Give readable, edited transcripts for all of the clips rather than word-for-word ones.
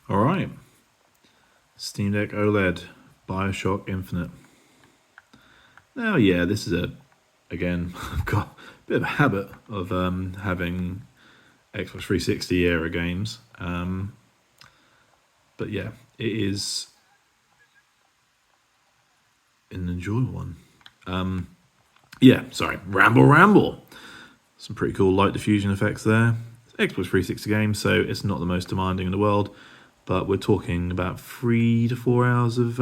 All right, Steam Deck OLED, BioShock Infinite. Now, yeah, this is again, I've got a bit of a habit of having Xbox 360 era games. But yeah, it is an enjoyable one. Yeah, sorry, ramble. Some pretty cool light diffusion effects there. It's Xbox 360 game, so it's not the most demanding in the world, but we're talking about 3 to 4 hours of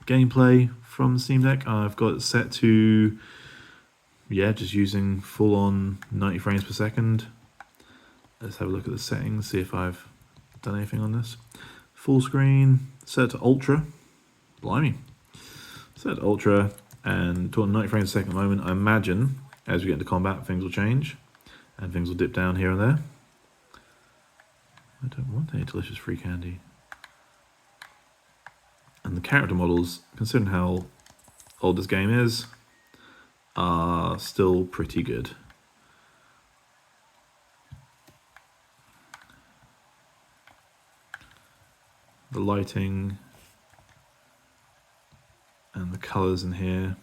gameplay from the Steam Deck. I've got it set to, yeah, just using full on 90 frames per second. Let's have a look at the settings, see if I've done anything on this. Full screen, set to ultra. Blimey. Set to ultra and to 90 frames per second at the moment. I imagine as we get into combat, things will change and things will dip down here and there. I don't want any delicious free candy. And the character models, considering how old this game is, are still pretty good. The lighting and the colours in here,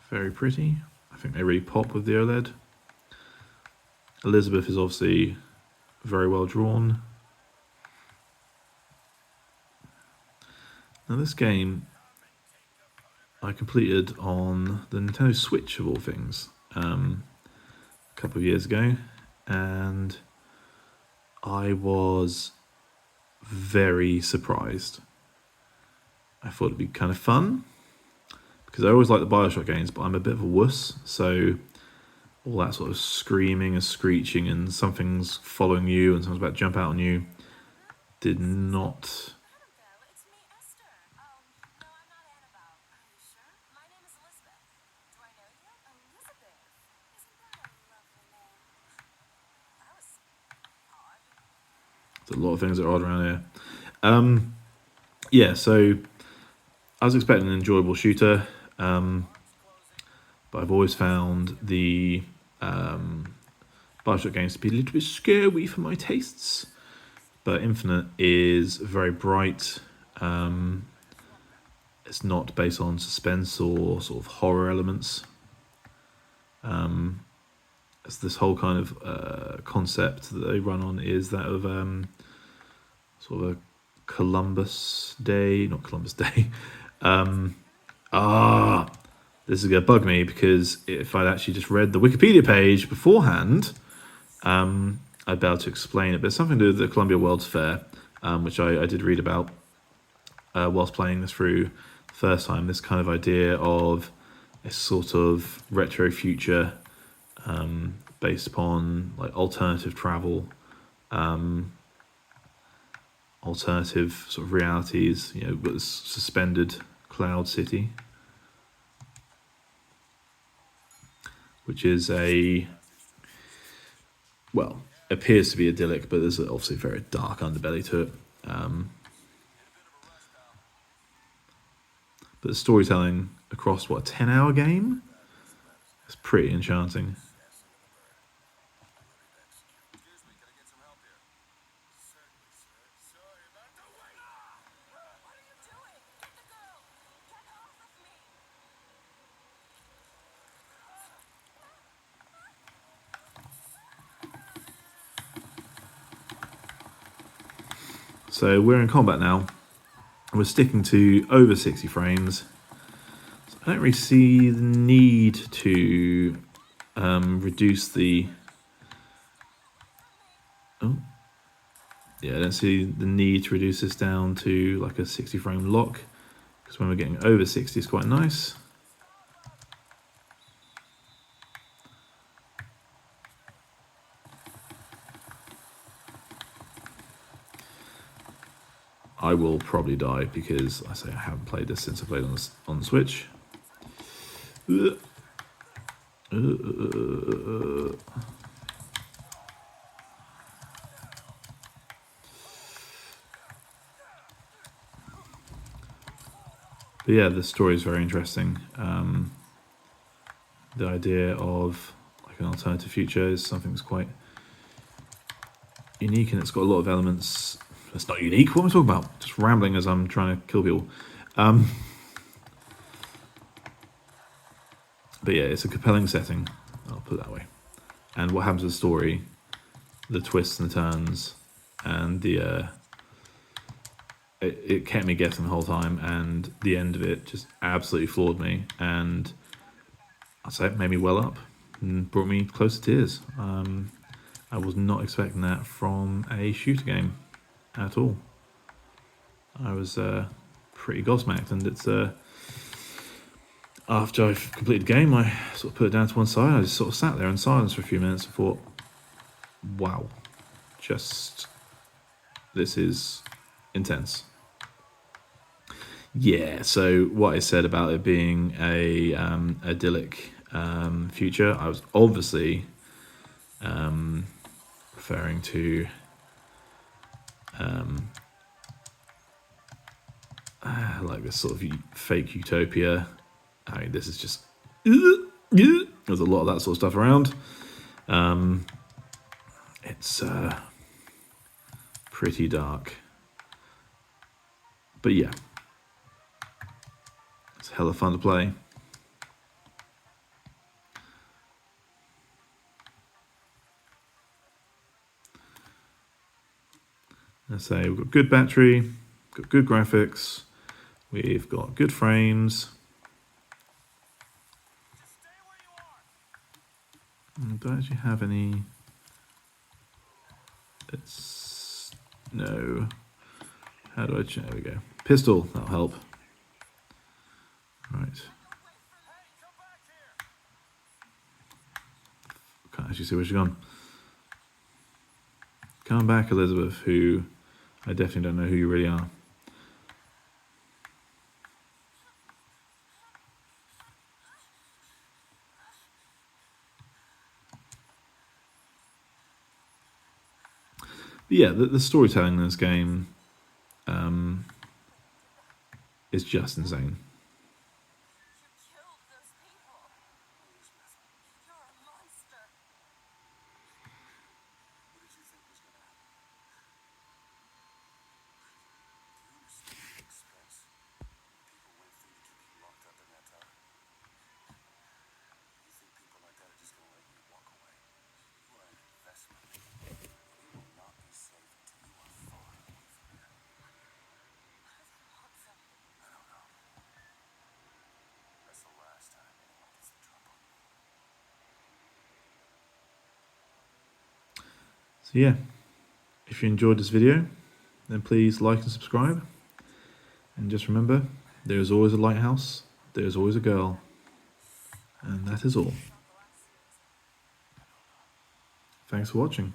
very pretty. I think they really pop with the OLED. Elizabeth is obviously very well drawn. Now this game I completed on the Nintendo Switch of all things a couple of years ago, and I was very surprised. I thought it'd be kind of fun because I always like the BioShock games, but I'm a bit of a wuss, so all that sort of screaming and screeching and something's following you and something's about to jump out on you did not. There's a lot of things that are odd around here. Yeah, so I was expecting an enjoyable shooter, but I've always found the BioShock games to be a little bit scary for my tastes. But Infinite is very bright. It's not based on suspense or sort of horror elements. It's this whole kind of concept that they run on is that of sort of a Columbus Day, not Columbus Day. This is going to bug me because if I'd actually just read the Wikipedia page beforehand, I'd be able to explain it. But it's something to do with the Columbia World's Fair, which I did read about whilst playing this through the first time. This kind of idea of a sort of retro future based upon like alternative travel, alternative sort of realities, you know, but it's suspended cloud city, which is appears to be idyllic, but there's obviously a very dark underbelly to it. But the storytelling across, a 10-hour game? It's pretty enchanting. So we're in combat now. We're sticking to over 60 frames. So I don't really see the need to reduce the... I don't see the need to reduce this down to like a 60 frame lock, because when we're getting over 60 it's quite nice. I will probably die because I haven't played this since I played on the Switch. But yeah, the story is very interesting. The idea of like an alternative future is something that's quite unique, and it's got a lot of elements. That's not unique. What am I talking about? Just rambling as I'm trying to kill people. But yeah, it's a compelling setting. I'll put it that way. And what happens to the story, the twists and the turns, and the it kept me guessing the whole time, and the end of it just absolutely floored me, and I'd say it made me well up and brought me close to tears. I was not expecting that from a shooter game at all. I was pretty gobsmacked, and it's after I've completed the game, I sort of put it down to one side. I just sort of sat there in silence for a few minutes and thought, wow, this is intense. Yeah, so what I said about it being a idyllic future, I was obviously referring to like this sort of fake utopia. I mean, this is just there's a lot of that sort of stuff around. It's pretty dark, but yeah, it's hella fun to play. Let's say we've got good battery, got good graphics, we've got good frames. Don't actually have any. No. How do I check? There we go. Pistol, that'll help. Right. Can't actually see where she's gone. Come back, Elizabeth, who I definitely don't know who you really are. But yeah, the storytelling in this game is just insane. So yeah, if you enjoyed this video, then please like and subscribe. And just remember, there is always a lighthouse, there is always a girl, and that is all. Thanks for watching.